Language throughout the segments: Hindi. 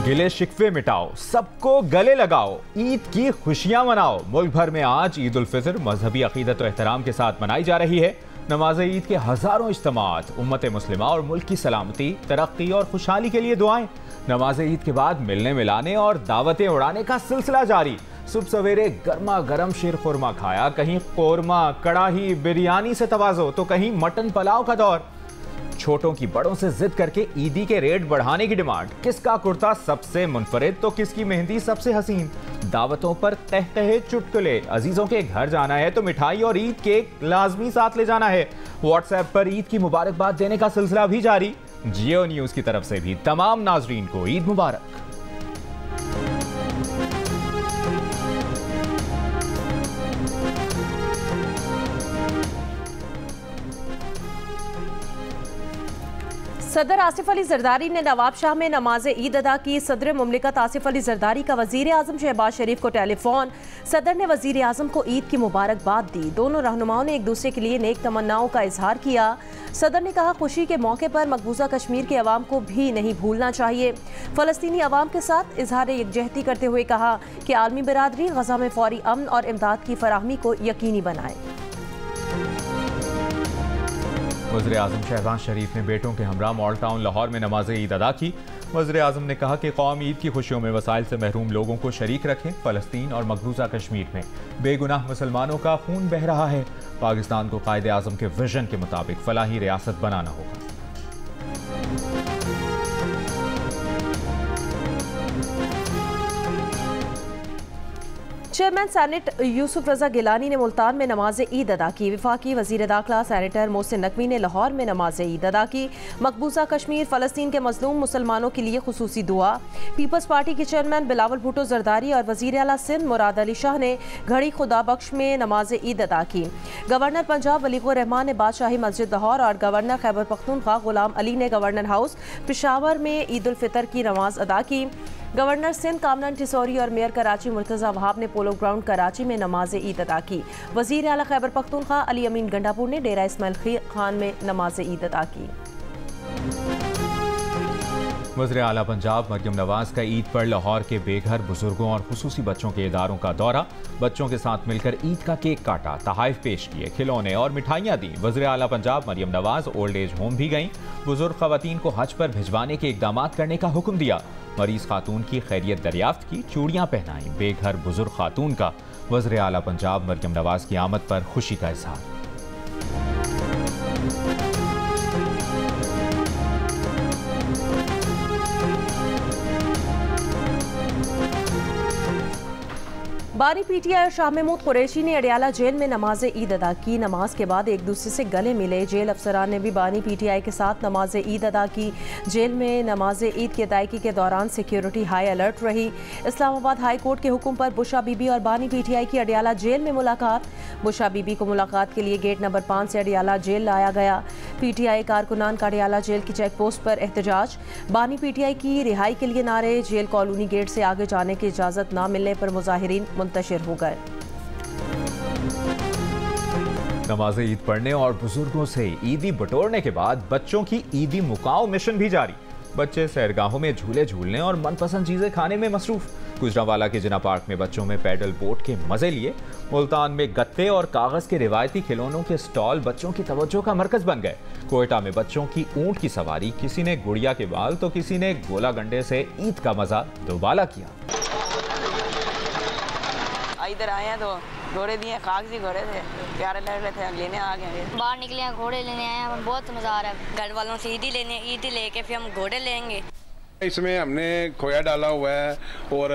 गिले शिकवे मिटाओ, सबको गले लगाओ, ईद की खुशियां मनाओ। मुल्क भर में आज ईद उल फितर मजहबी अकीदत और एहतराम के साथ मनाई जा रही है। नमाज ईद के हजारों इज्तिमात, उम्मत मुस्लिमा और मुल्क की सलामती, तरक्की और खुशहाली के लिए दुआएं। नमाज ईद के बाद मिलने मिलाने और दावतें उड़ाने का सिलसिला जारी। सुबह सवेरे गर्मा गर्म शीर खुरमा खाया, कहीं कोरमा, कड़ाही, बिरयानी से तवाज़ो तो कहीं मटन पुलाव का दौर। छोटों की बड़ों से जिद करके ईदी के रेट बढ़ाने की डिमांड। किसका कुर्ता सबसे मुनफरिद तो किसकी मेहंदी सबसे हसीन। दावतों पर तहतहे चुटकुले। अजीजों के घर जाना है तो मिठाई और ईद केक लाजमी साथ ले जाना है। व्हाट्सएप पर ईद की मुबारकबाद देने का सिलसिला भी जारी। जियो न्यूज की तरफ से भी तमाम नाजरीन को ईद मुबारक। सदर आसिफ अली जरदारी ने नवाब शाह में नमाज ईद अदा की। सदर मुमलिकत आसिफ अली जरदारी का वजीर आजम शहबाज शरीफ को टेलीफोन। सदर ने वजीर आजम को ईद की मुबारकबाद दी। दोनों रहनुमाओं ने एक दूसरे के लिए नेक तमन्नाओं का इजहार किया। सदर ने कहा, खुशी के मौके पर मकबूजा कश्मीर के अवाम को भी नहीं भूलना चाहिए। फ़लस्तीनी अवाम के साथ इजहार यकजहती करते हुए कहा कि आलमी बिरादरी गजा में फौरी अमन और इमदाद की फराहमी को यकीनी बनाए। वज़ीर आज़म शहबाज शरीफ ने बेटों के हमरा मॉल टाउन लाहौर में नमाज ईद अदा की। वज़ीर आज़म ने कहा कि कौम ईद की खुशियों में वसाइल से महरूम लोगों को शरीक रखें। फ़लस्तीन और मकबूजा कश्मीर में बेगुनाह मुसलमानों का खून बह रहा है। पाकिस्तान को कायदे आज़म के विजन के मुताबिक फलाही रियासत बनाना होगा। चेयरमैन सेनेट यूसुफ रजा गिलानी ने मुल्तान में नमाज ईद अदा की। वफाकी वजीर दाखिला सेनेटर मोहसिन नकवी ने लाहौर में नमाज ईद अदा की। मकबूजा कश्मीर फ़लस्तीन के मजलूम मुसलमानों के लिए खुसूसी दुआ। पीपल्स पार्टी के चेयरमैन बिलावल भुट्टो जरदारी और वजीर आला सिंध मुराद अली शाह ने घड़ी खुदा बख्श में नमाज ईद अदा की। गवर्नर पंजाब वलीगुर रहमान ने बादशाही मस्जिद लाहौर और गवर्नर खैबर पख्तूनख्वा गुलाम अली ने गवर्नर हाउस पेशावर में ईद उल फितर की नमाज अदा की। गवर्नर सिंध कामरान टिसौरी और मेयर कराची मुर्तज़ा वहाब ने पोलो ग्राउंड कराची में नमाज ईद अदा की। वजीर आला खैबर पख्तूनख्वा अली अमीन गंडापुर ने डेरा इस्माइल खान में नमाज ईद अदा की। वज़ीर आला पंजाब मरियम नवाज का ईद पर लाहौर के बेघर बुजुर्गों और खुसूसी बच्चों के इदारों का दौरा। बच्चों के साथ मिलकर ईद का केक काटा, तहाइफ पेश किए, खिलौने और मिठाइयाँ दी। वज़ीर आला Punjab Maryam Nawaz old age home भी गईं। बुजुर्ग खवातीन को हज पर भिजवाने के इकदाम करने का हुक्म दिया। मरीज खातून की खैरियत दरियाफ्त की, चूड़ियाँ पहनाई। बेघर बुजुर्ग खातून का वज़ीर आला पंजाब मरियम नवाज की आमद पर खुशी का इजहार। बानी पीटीआई और शाह महमूद कुरैशी ने अडियाला जेल में नमाज ईद अदा की। नमाज के बाद एक दूसरे से गले मिले। जेल अफसरान ने भी बानी पीटीआई के साथ नमाज ईद अदा की। जेल में नमाज ईद की अदायगी के दौरान सिक्योरिटी हाई अलर्ट रही। इस्लामाबाद हाई कोर्ट के हुक्म पर बुशा बीबी और बानी पीटीआई की अडियाला जेल में मुलाकात। बुशा बीबी को मुलाकात के लिए गेट नंबर 5 से अडियाला जेल लाया गया। पीटीआई कारकुनान का अडियाला जेल की चेक पोस्ट पर एहतजाज। बानी पीटीआई की रिहाई के लिए नारे। जेल कॉलोनी गेट से आगे जाने की इजाजत न मिलने पर मुजाहिरीन मुंतशिर हो गए। नमाज ईद पढ़ने और बुजुर्गों से ईदी बटोरने के बाद बच्चों की ईदी मुकाओ मिशन भी जारी। बच्चे सैरगाहों में झूले झूलने और मनपसंद चीजें खाने में मसरूफ। गुजरांवाला के जिना पार्क में बच्चों में पैडल बोट के मजे लिए। मुल्तान में गत्ते और कागज के रिवायती खिलौनों के स्टॉल बच्चों की तवज्जो का मरकज बन गए। कोयटा में बच्चों की ऊंट की सवारी, किसी ने गुड़िया के बाल तो किसी ने गोला गंडे से ईद का मजा दोबाला किया। इधर आए हैं तो घोड़े दिए, कागजी घोड़े थे, प्यारे लग रहे थे, लेने आ गए। बाहर निकले हैं, घोड़े लेने आए हैं, बहुत मजा आ रहा है। घर वालों से ईदी लेके फिर हम घोड़े लेंगे। इसमें हमने खोया डाला हुआ है और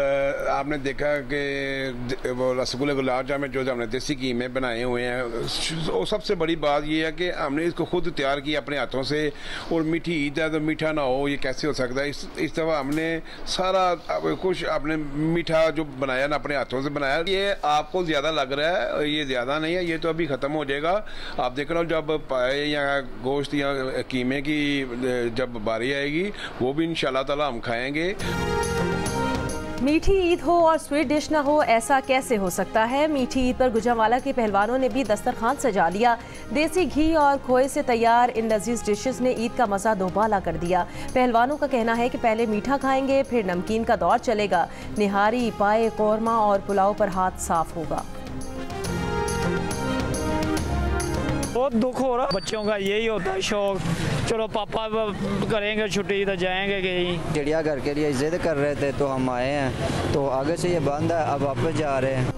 आपने देखा कि वो रसगुल्ले गुलाब जामुन जो हमने देसी घी में बनाए हुए हैं। और सबसे बड़ी बात ये है कि हमने इसको खुद तैयार किया अपने हाथों से। और मीठी ईद है तो मीठा ना हो, ये कैसे हो सकता है। इस दफ़ा हमने सारा कुछ अपने मीठा जो बनाया ना अपने हाथों से बनाया। ये आपको ज़्यादा लग रहा है, ये ज़्यादा नहीं है, ये तो अभी ख़त्म हो जाएगा। आप देख रहे हो जब पाए या गोश्त या कीमे की जब बारी आएगी वो भी इंशाल्लाह हम खाएंगे। मीठी ईद हो और स्वीट डिश ना हो, ऐसा कैसे हो सकता है। मीठी ईद पर गुजरांवाला के पहलवानों ने भी दस्तरखान सजा लिया। देसी घी और खोए से तैयार इन लजीज डिशेस ने ईद का मज़ा दोबाला कर दिया। पहलवानों का कहना है कि पहले मीठा खाएंगे, फिर नमकीन का दौर चलेगा। निहारी, पाए, कौरमा और पुलाव पर हाथ साफ होगा। बहुत दुख हो रहा, बच्चों का यही होता है शौक, चलो पापा करेंगे छुट्टी तो जाएंगे कहीं। चिड़ियाघर के लिए जिद कर रहे थे तो हम आए हैं, तो आगे से ये बंद है, अब वापस जा रहे हैं।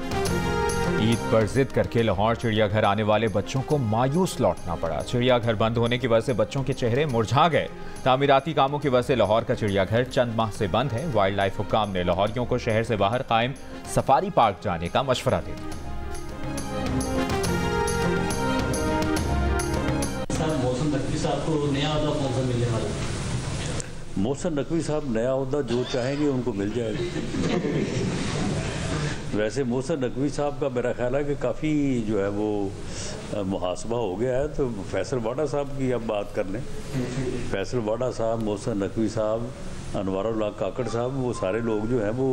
ईद पर जिद करके लाहौर चिड़ियाघर आने वाले बच्चों को मायूस लौटना पड़ा। चिड़ियाघर बंद होने की वजह से बच्चों के चेहरे मुरझा गए। तामीराती कामों की वजह से लाहौर का चिड़ियाघर चंद माह से बंद है। वाइल्ड लाइफ हुक्काम ने लाहौरियों को शहर से बाहर कायम सफारी पार्क जाने का मशवरा दे दिया। मोहसिन नकवी साहब को नया अहदा कौन सा मिलने वाला? मोहसिन नकवी साहब नया अहदा जो चाहेंगे उनको मिल जाएगा। वैसे मोहसिन नकवी साहब का मेरा ख्याल है कि काफ़ी जो है वो मुहासबा हो गया है, तो फैसल वाडा साहब की अब बात कर लें। फैसल वाडा साहब, मोहसिन नकवी साहब, अनवारुल्लाह काकड़ साहब, वो सारे लोग जो हैं वो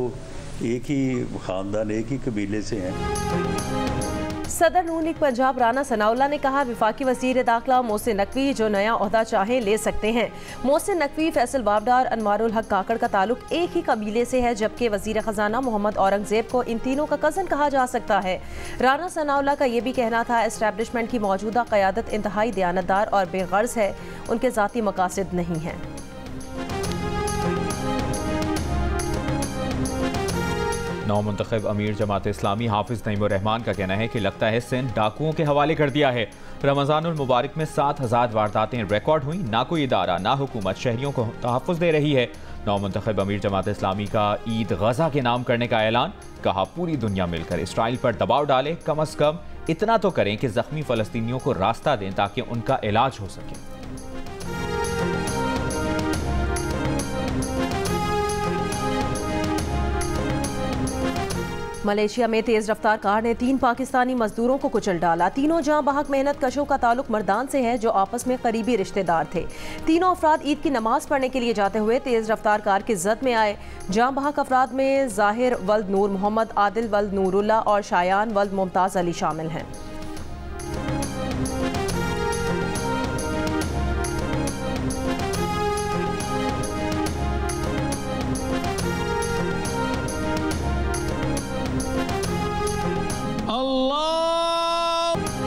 एक ही ख़ानदान, एक ही कबीले से हैं। सदर नून लीग पंजाब राना सनाउल्लाह ने कहा, विफाकी वज़ीर दाखिला मोहसिन नकवी जो नया ओहदा चाहे ले सकते हैं। मोहसिन नकवी, फैसल वावडा और अनवारुल हक काकड़ का ताल्लुक एक ही कबीले से है, जबकि वज़ीर ख़जाना मोहम्मद औरंगजेब को इन तीनों का कज़न कहा जा सकता है। राना सनाउल्लाह का यह भी कहना था, एस्टैब्लिशमेंट की मौजूदा क़यादत इंतहाई दयानतदार और बेगर्ज़ है, उनके ज़ाती मकासद नहीं हैं। नौमुंतखब अमीर जमात इस्लामी हाफिज नईमुर रहमान का कहना है कि लगता है सिंध डाकुओं के हवाले कर दिया है। रमज़ानुल मुबारक में 7000 वारदातें रिकॉर्ड हुई। ना कोई इदारा ना हुकूमत शहरियों को तहफ़्फ़ुज़ दे रही है। नौमुंतखब अमीर जमात इस्लामी का ईद गज़ा के नाम करने का ऐलान। कहा, पूरी दुनिया मिलकर इसराइल पर दबाव डाले, कम अज़ कम इतना तो करें कि ज़ख्मी फ़लस्तीनियों को रास्ता दें ताकि उनका इलाज हो सके। मलेशिया में तेज रफ्तार कार ने 3 पाकिस्तानी मजदूरों को कुचल डाला। तीनों जहां बहक मेहनत कशों का ताल्लुक मर्दान से है जो आपस में करीबी रिश्तेदार थे। तीनों अफराद ईद की नमाज पढ़ने के लिए जाते हुए तेज रफ्तार कार की जद में आए। जहां बहक अफराद में जाहिर वल्द नूर मोहम्मद, आदिल वल्द नूरुल्लाह और शायान वल्द मुमताज़ अली शामिल हैं।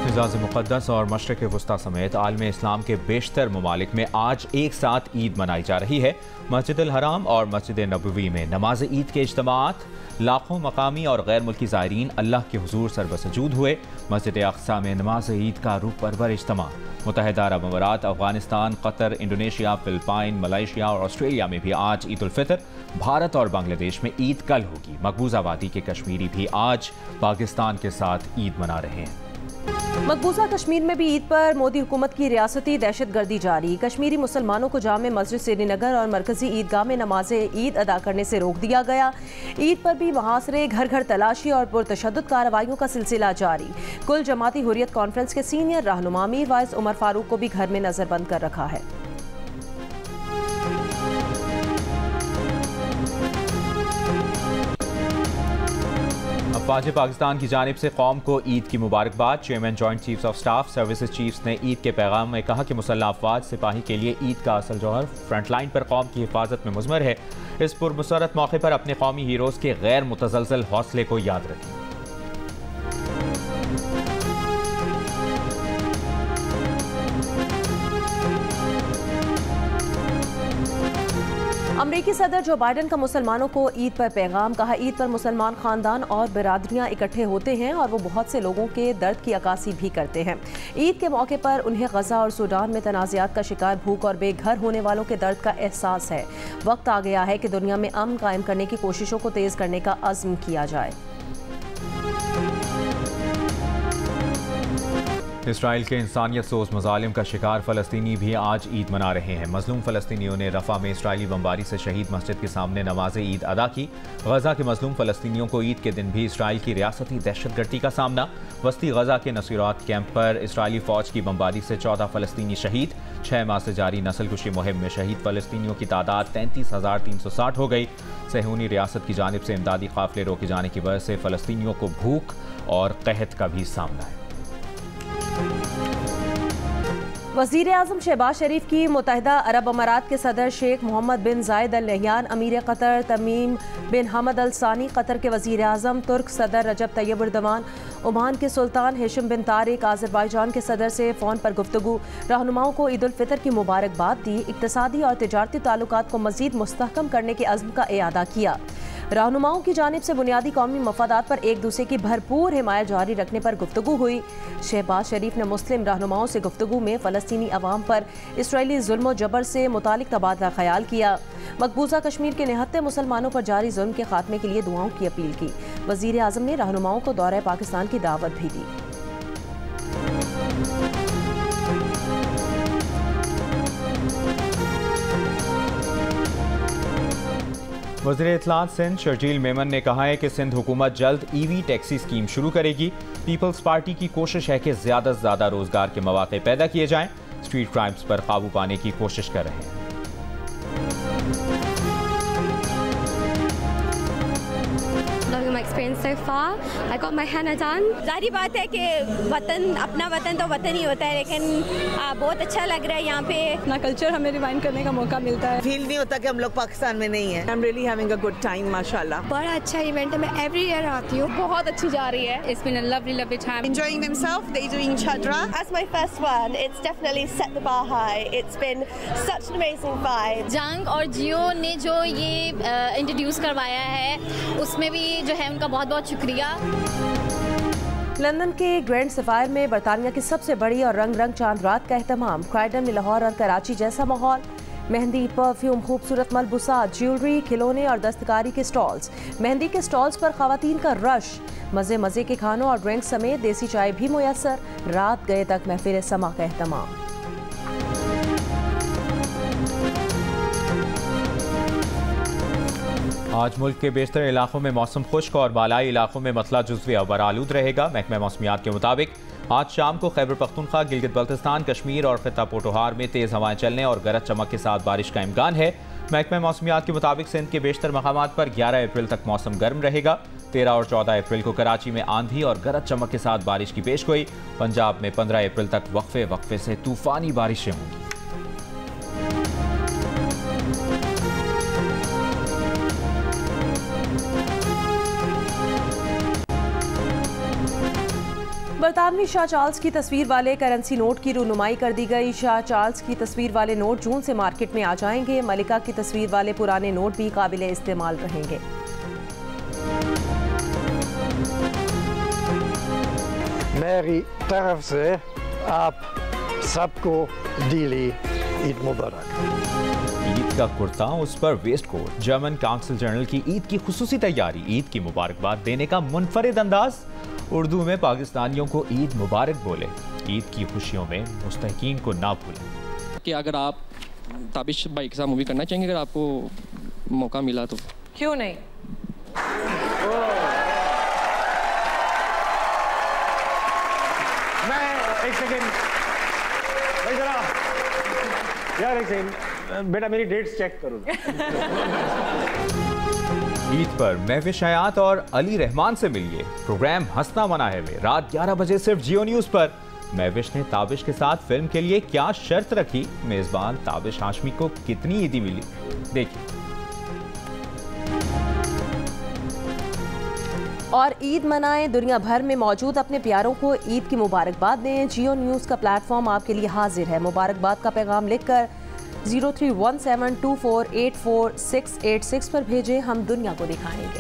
हिजाज़ मुक़द्दस और मशरिक़ वुस्ता समेत आलम इस्लाम के बेशतर ममालिक में आज एक साथ ईद मनाई जा रही है। मस्जिद अल हराम और मस्जिद नबवी में नमाज ईद के इज्तिमात, लाखों मकामी और गैर मुल्की ज़ायरीन अल्लाह के हुजूर सरबसजूद हुए। मस्जिद अक़सा में नमाज ईद का रूह परवर इज्तिमा। मुत्तहिदा अरब अमारात, Afghanistan, Qatar, Indonesia, Philippine, Malaysia और ऑस्ट्रेलिया में भी आज ईद उल फितर। भारत और बांग्लादेश में ईद कल होगी। मकबूजा वादी के कश्मीरी भी आज पाकिस्तान के साथ ईद मना रहे हैं। मकबूजा कश्मीर में भी ईद पर मोदी हुकूमत की रियासती दहशतगर्दी जारी। कश्मीरी मुसलमानों को जामे मस्जिद श्रीनगर और मरकजी ईदगाह में नमाज ईद अदा करने से रोक दिया गया। ईद पर भी मुहासरे, घर घर तलाशी और पुरतशद्दुद कार्रवाइयों का सिलसिला जारी। कुल जमाती हुर्रियत कॉन्फ्रेंस के सीनियर रहनुमा मीर वाइज उमर फारूक को भी घर में नजरबंद कर रखा है। अफवाज पाकिस्तान की जानिब से कौम को ईद की मुबारकबाद। Chairman joint chiefs of staff services chiefs ने ईद के पैगाम में कहा कि मुसल्लह अफवाज सिपाही के लिए ईद का असल जौहर फ्रंट लाइन पर कौम की हिफाजत में मुज़मर है। इस पुरमसरत मौके पर अपने कौमी हीरोज़ के गैर मुतज़लज़ल हौसले को याद रखें। अमरीकी सदर जो बाइडन का मुसलमानों को ईद पर पैगाम। कहा, ईद पर मुसलमान खानदान और बिरादरियां इकट्ठे होते हैं और वो बहुत से लोगों के दर्द की अक्कासी भी करते हैं। ईद के मौके पर उन्हें गजा और सूडान में तनाज़ात का शिकार भूख और बेघर होने वालों के दर्द का एहसास है। वक्त आ गया है कि दुनिया में अमन कायम करने की कोशिशों को तेज़ करने का अज़्म किया जाए। इसराइल के इंसानियत सोज मजालिम का शिकार फ़लस्तीनी भी आज ईद मना रहे हैं। मजलूम फ़लस्तीनियों ने रफ़ा में इसराइली बमबारी से शहीद मस्जिद के सामने नमाज ईद अदा की। गजा के मजलूम फ़लस्तीनियों को ईद के दिन भी इसराइल की रियासती दहशतगर्दी का सामना। वस्ती गजा के नसीरात कैंप पर इसराइली फ़ौज की बमबारी से 14 फ़लस्तीनी शहीद। 6 माह से जारी नस्लकुशी मुहिम में शहीद फ़लस्तीनियों की तादाद 33,360 हो गई। सहूनी रियासत की जानिब से इमदादी काफ़िले रोके जाने की वजह से फ़लस्तीनियों को भूख और कहत का भी सामना है। वज़ीर आज़म शहबाज शरीफ की मुत्तहिदा अरब अमारात के सदर शेख मोहम्मद बिन जायद अल नहयान, अमीर कतर तमीम बिन हमद अल सानी, कतर के वज़ीर आज़म तुर्क सदर रजब तैयब एर्दोगान, ओमान के सुल्तान हेशम बिन तारिक, आज़रबाईजान के सदर से फ़ोन पर गुफ्तगू, रहनुमाओं को ईद उल फितर की मुबारकबाद दी। इक़्तिसादी और तिजारती ताल्लुकात को मज़ीद मुस्तहकम करने के अज़्म का इआदा किया। रहनुमाओं की जानिब से बुनियादी कौमी मफादात पर एक दूसरे की भरपूर हिमायत जारी रखने पर गुफ्तगू हुई। शहबाज शरीफ ने मुस्लिम रहनुमाओं से गुफ्तगू में फ़लस्तीनी अवाम पर इसराइली जुल्म जबर से मुतालिक तबादला ख्याल किया। मकबूजा कश्मीर के निहत्ते मुसलमानों पर जारी जुल्म के खात्मे के लिए दुआओं की अपील की। वज़ीर आज़म ने रहनुमाओं को दौरे पाकिस्तान की दावत भी दी। वज़ीर इत्तलात सिंध शर्जील मेमन ने कहा है कि सिंध हुकूमत जल्द ईवी टैक्सी स्कीम शुरू करेगी। पीपल्स पार्टी की कोशिश है कि ज़्यादा से ज़्यादा रोज़गार के मौके पैदा किए जाएं। स्ट्रीट क्राइम्स पर काबू पाने की कोशिश कर रहे हैं। जारी बात है कि वतन अपना वतन तो वतन ही होता है, लेकिन बहुत अच्छा लग रहा है यहाँ पे। अपना कल्चर हमें रिवाइंड करने का मौका मिलता है। फील नहीं होता कि हम लोग पाकिस्तान में नहीं है। I am really having a good time माशाल्लाह। बड़ा अच्छा इवेंट है, मैं एवरी ईयर आती हूँ। बहुत अच्छी जा रही है। It's been a lovely time. Enjoying themselves, they doing chadra. As my first one, it's definitely set the bar high. It's been such an amazing vibe. जंग और जियो ने जो ये इंट्रोड्यूस करवाया है, उसमें भी जो है उनका बहुत बहुत शुक्रिया। लंदन के ग्रैंड सफायर में बरतानिया की सबसे बड़ी और रंग रंग चांद रात का एहतमाम। क्राइडन में लाहौर और कराची जैसा माहौल। मेहंदी, परफ्यूम, खूबसूरत मलबूसात, ज्वेलरी, खिलौने और दस्तकारी के स्टॉल्स। मेहंदी के स्टॉल्स पर खवातीन का रश। मज़े मज़े के खानों और ड्रिंक्स समेत देसी चाय भी मुयसर। रात गए तक महफिल समा का एहतमाम। आज मुल्क के बेशतर इलाकों में मौसम खुश्क और बालाई इलाकों में मतला जुज़वी अबर आलूद रहेगा। महकमा मौसमियात के मुताबिक आज शाम को खैबर पख्तूनख्वा, गिलगित बल्तिस्तान, कश्मीर और खित्ता पोटोहार में तेज़ हवाएं चलने और गरज चमक के साथ बारिश का इम्कान है। महकमा मौसमियात के मुताबिक सिंध के बेशतर मकामात पर 11 अप्रैल तक मौसम गर्म रहेगा। 13 और 14 अप्रैल को कराची में आंधी और गरज चमक के साथ बारिश की पेशगोई। पंजाब में 15 अप्रैल तक वक्फे वक्फे से तूफानी बारिशें होंगी। बरतानवी शाह चार्ल्स की तस्वीर वाले करेंसी नोट की रूनुमाई कर दी गई। शाह चार्ल्स की तस्वीर वाले नोट जून से मार्केट में आ जाएंगे। मलिका की तस्वीर वाले पुराने नोट भी काबिले इस्तेमाल रहेंगे। मेरी तरफ से आप सबको दिली ईद मुबारक। ईद का कुर्ता, उस पर waistcoat. German council general की ईद की खुसूसी तैयारी। ईद की मुबारकबाद देने का मुनफरिद अंदाज। उर्दू में पाकिस्तानियों को ईद मुबारक बोले। ईद की खुशियों में मुस्तहकीन को ना भूलें। कि अगर आप ताबिश भाई के साथ मूवी करना चाहेंगे, अगर आपको मौका मिला तो क्यों नहीं। मैं एक सेकेंड यार, एक सेकेंड बेटा, मेरी डेट्स चेक करो। ईद पर महविश हयात और अली रहमान से मिलिए। प्रोग्राम हंसना मना है में रात 11 बजे सिर्फ जियो न्यूज़ पर। महविश ने ताबिश के साथ फिल्म के लिए क्या शर्त रखी, मेजबान ताबिश हाशमी को कितनी ईदी मिली, देखिए। और ईद मनाएं, दुनिया भर में मौजूद अपने प्यारों को ईद की मुबारकबाद दें। जियो न्यूज़ का प्लेटफॉर्म आपके लिए हाजिर है। मुबारकबाद का पैगाम लिखकर 031724844686 पर भेजें। हम दुनिया को दिखाएंगे।